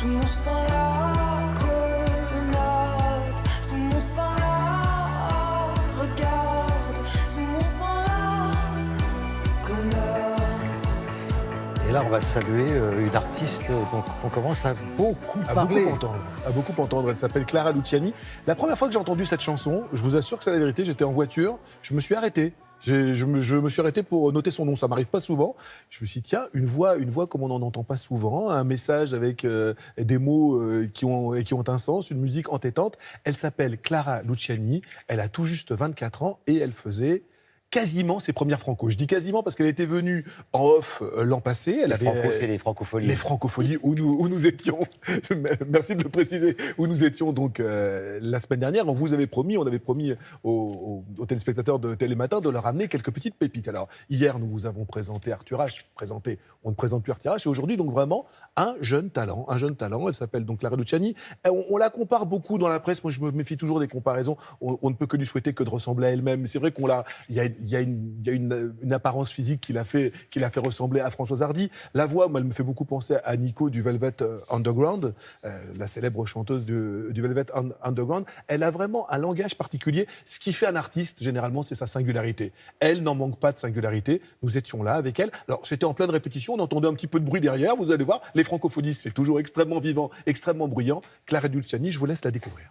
sous mon sang la grenade, sous mon sang la regarde, sous mon sang la grenade. Et là, on va saluer une artiste dont on commence à beaucoup parler. À beaucoup entendre. Elle s'appelle Clara Luciani. La première fois que j'ai entendu cette chanson, je vous assure que c'est la vérité, j'étais en voiture, je me suis arrêté. Je me suis arrêté pour noter son nom, ça m'arrive pas souvent. Je me suis dit, tiens, une voix comme on n'en entend pas souvent, un message avec des mots qui ont un sens, une musique entêtante. Elle s'appelle Clara Luciani, elle a tout juste 24 ans et elle faisait quasiment ses premières Franco. Je dis quasiment parce qu'elle était venue en off l'an passé. Les Franco, c'est les Francopholies. Les Francopholies où nous étions. Merci de le préciser. Où nous étions donc la semaine dernière. On avait promis aux téléspectateurs de Télématin de leur amener quelques petites pépites. Alors hier, nous vous avons présenté Arthur H. On ne présente plus Arthur H. Et aujourd'hui, donc vraiment un jeune talent. Elle s'appelle donc Clara Luciani. On la compare beaucoup dans la presse. Moi, je me méfie toujours des comparaisons. On ne peut que lui souhaiter que de ressembler à elle-même. C'est vrai il y a une apparence physique qui l'a fait ressembler à Françoise Hardy. La voix, moi, elle me fait beaucoup penser à Nico du Velvet Underground, la célèbre chanteuse du Velvet Underground. Elle a vraiment un langage particulier. Ce qui fait un artiste, généralement, c'est sa singularité. Elle n'en manque pas de singularité. Nous étions là avec elle. Alors, c'était en pleine répétition. On entendait un petit peu de bruit derrière. Vous allez voir, les francophonies, c'est toujours extrêmement vivant, extrêmement bruyant. Clara Luciani, je vous laisse la découvrir.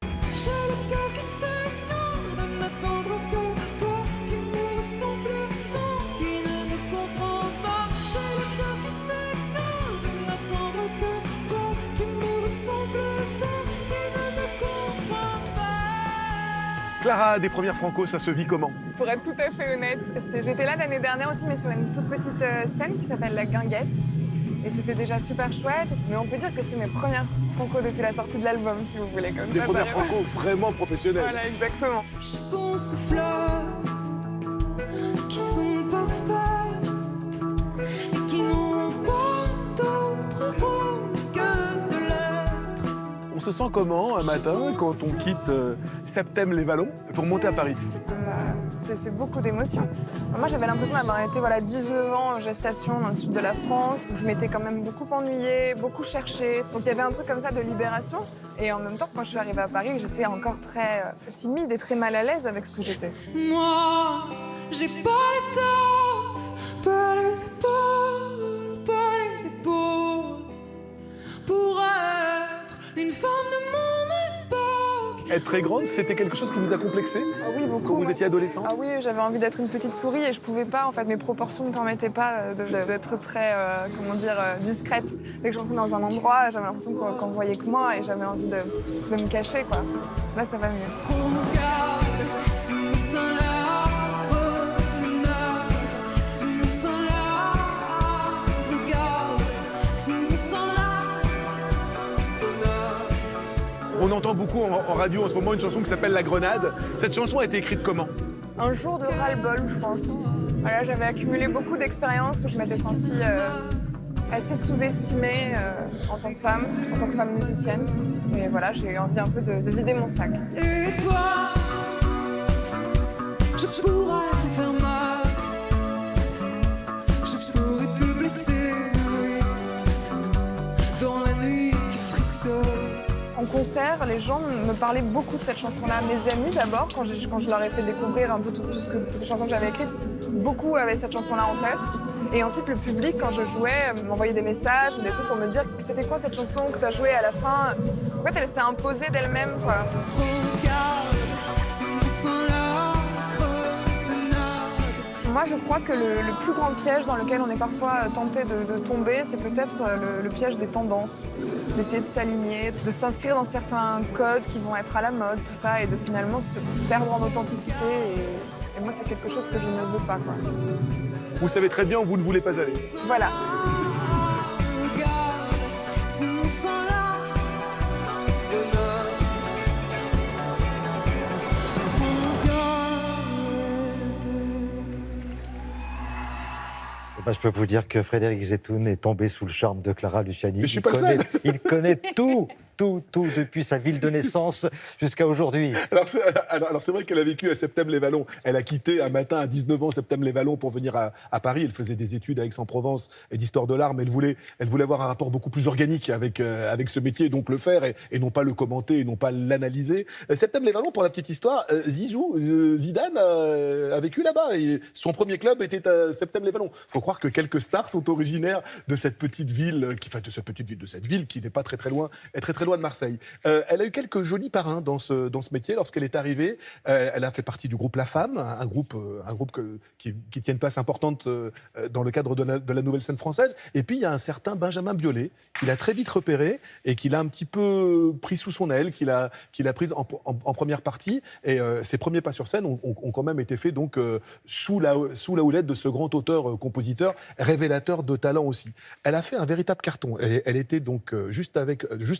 J'ai le cœur qui s'écarte de n'attendre que toi, qui me ressemble tant, qui ne me comprend pas. J'ai le cœur qui s'écarte de n'attendre que toi, qui me ressemble tant, qui ne me comprend pas. Clara, des premières Franco, ça se vit comment ? Pour être tout à fait honnête, j'étais là l'année dernière aussi, mais sur une toute petite scène qui s'appelle La Guinguette. Et c'était déjà super chouette, mais on peut dire que c'est mes premières Franco depuis la sortie de l'album, si vous voulez. Comme Des ça, premières ça arrive. Franco vraiment professionnelles. Voilà, exactement. Je pense aux fleurs qui sont parfaites et qui n'ont pas d'autre rôle que de l'être. On se sent comment un matin quand on quitte Septem-les-Vallons pour monter à Paris ? C'est beaucoup d'émotions. Moi, j'avais l'impression d'avoir été 19 ans en gestation dans le sud de la France. Je m'étais quand même beaucoup ennuyée, beaucoup cherchée. Donc il y avait un truc comme ça de libération. Et en même temps, quand je suis arrivée à Paris, j'étais encore très timide et très mal à l'aise avec ce que j'étais. Moi, j'ai pas l'étoffe, pas les épaules pour être une femme de mon époque. Être très grande, c'était quelque chose qui vous a complexé Ah oui, beaucoup. quand vous étiez adolescente ? Ah oui, j'avais envie d'être une petite souris et je pouvais pas. En fait, mes proportions ne me permettaient pas d'être très, discrète. Dès que je rentrais dans un endroit, j'avais l'impression qu'on voyait que moi et j'avais envie de me cacher, quoi. Là, ça va mieux. On regarde sous mon sein la promenade, sous mon sein la regarde, sous mon sein la promenade. On entend beaucoup en radio en ce moment une chanson qui s'appelle La Grenade. Cette chanson a été écrite comment ? Un jour de ras-le-bol, je pense. Voilà, j'avais accumulé beaucoup d'expériences où je m'étais sentie assez sous-estimée en tant que femme musicienne. Et voilà, j'ai eu envie un peu de vider mon sac. Et toi, je pourrais te faire mal, je pourrais te blesser, oui, dans la nuit qui frissonne. En concert, les gens me parlaient beaucoup de cette chanson-là. Mes amis d'abord, quand je leur ai fait découvrir un peu toutes les chansons que j'avais écrites, beaucoup avaient cette chanson-là en tête. Et ensuite, le public, quand je jouais, m'envoyait des messages, des trucs pour me dire c'était quoi cette chanson que tu as jouée à la fin. En fait, elle s'est imposée d'elle-même, quoi. Regarde, sous mon sein la grenade. Moi, je crois que le plus grand piège dans lequel on est parfois tenté de tomber, c'est peut-être le piège des tendances. D'essayer de s'aligner, de s'inscrire dans certains codes qui vont être à la mode, tout ça, et de finalement se perdre en authenticité. Et moi, c'est quelque chose que je ne veux pas, quoi. Vous savez très bien où vous ne voulez pas aller. Voilà. Regarde, sous mon sein la Eh ben, je peux vous dire que Frédéric Zetoun est tombé sous le charme de Clara Luciani. Mais je suis pas le seul. Il connaît tout. tout, depuis sa ville de naissance jusqu'à aujourd'hui. Alors c'est vrai qu'elle a vécu à Septèmes-les-Vallons. Elle a quitté un matin à 19 ans Septèmes-les-Vallons pour venir à Paris. Elle faisait des études à Aix-en-Provence et d'histoire de l'art, mais elle voulait avoir un rapport beaucoup plus organique avec ce métier, et donc le faire et non pas le commenter et non pas l'analyser. Septèmes-les-Vallons, pour la petite histoire, Zidane a vécu là-bas. Et son premier club était à Septèmes-les-Vallons. Il faut croire que quelques stars sont originaires de cette petite ville, de cette ville qui n'est pas très très loin, est très très loin de Marseille. Elle a eu quelques jolis parrains dans ce métier. Lorsqu'elle est arrivée, elle a fait partie du groupe La Femme, un groupe qui tient une place importante dans le cadre de la nouvelle scène française. Et puis il y a un certain Benjamin Biolay qu'il a très vite repéré et qu'il a un petit peu pris sous son aile, qu'il a prise en première partie. Et ses premiers pas sur scène ont quand même été faits donc sous la houlette de ce grand auteur-compositeur, révélateur de talent aussi. Elle a fait un véritable carton. Elle était donc juste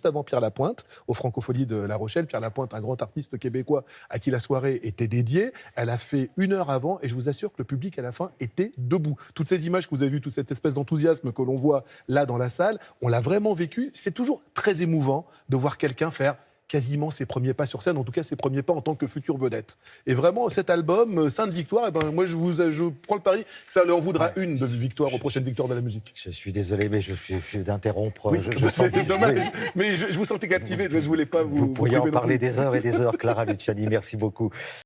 avant Pierre Lapointe, aux Francopholies de La Rochelle. Pierre Lapointe, un grand artiste québécois à qui la soirée était dédiée. Elle a fait 1 heure avant et je vous assure que le public à la fin était debout. Toutes ces images que vous avez vues, toute cette espèce d'enthousiasme que l'on voit là dans la salle, on l'a vraiment vécu. C'est toujours très émouvant de voir quelqu'un faire quasiment ses premiers pas sur scène, en tout cas ses premiers pas en tant que future vedette. Et vraiment, cet album, Sainte Victoire, eh ben, moi je prends le pari que ça en voudra une de victoire aux prochaines victoires de la musique. Je suis désolé, mais je suis d'interrompre. Oui, c'est dommage, mais je vous sentais captivé, je ne voulais pas vous pourriez en priver non parler plus. des heures et des heures, Clara Luciani, merci beaucoup.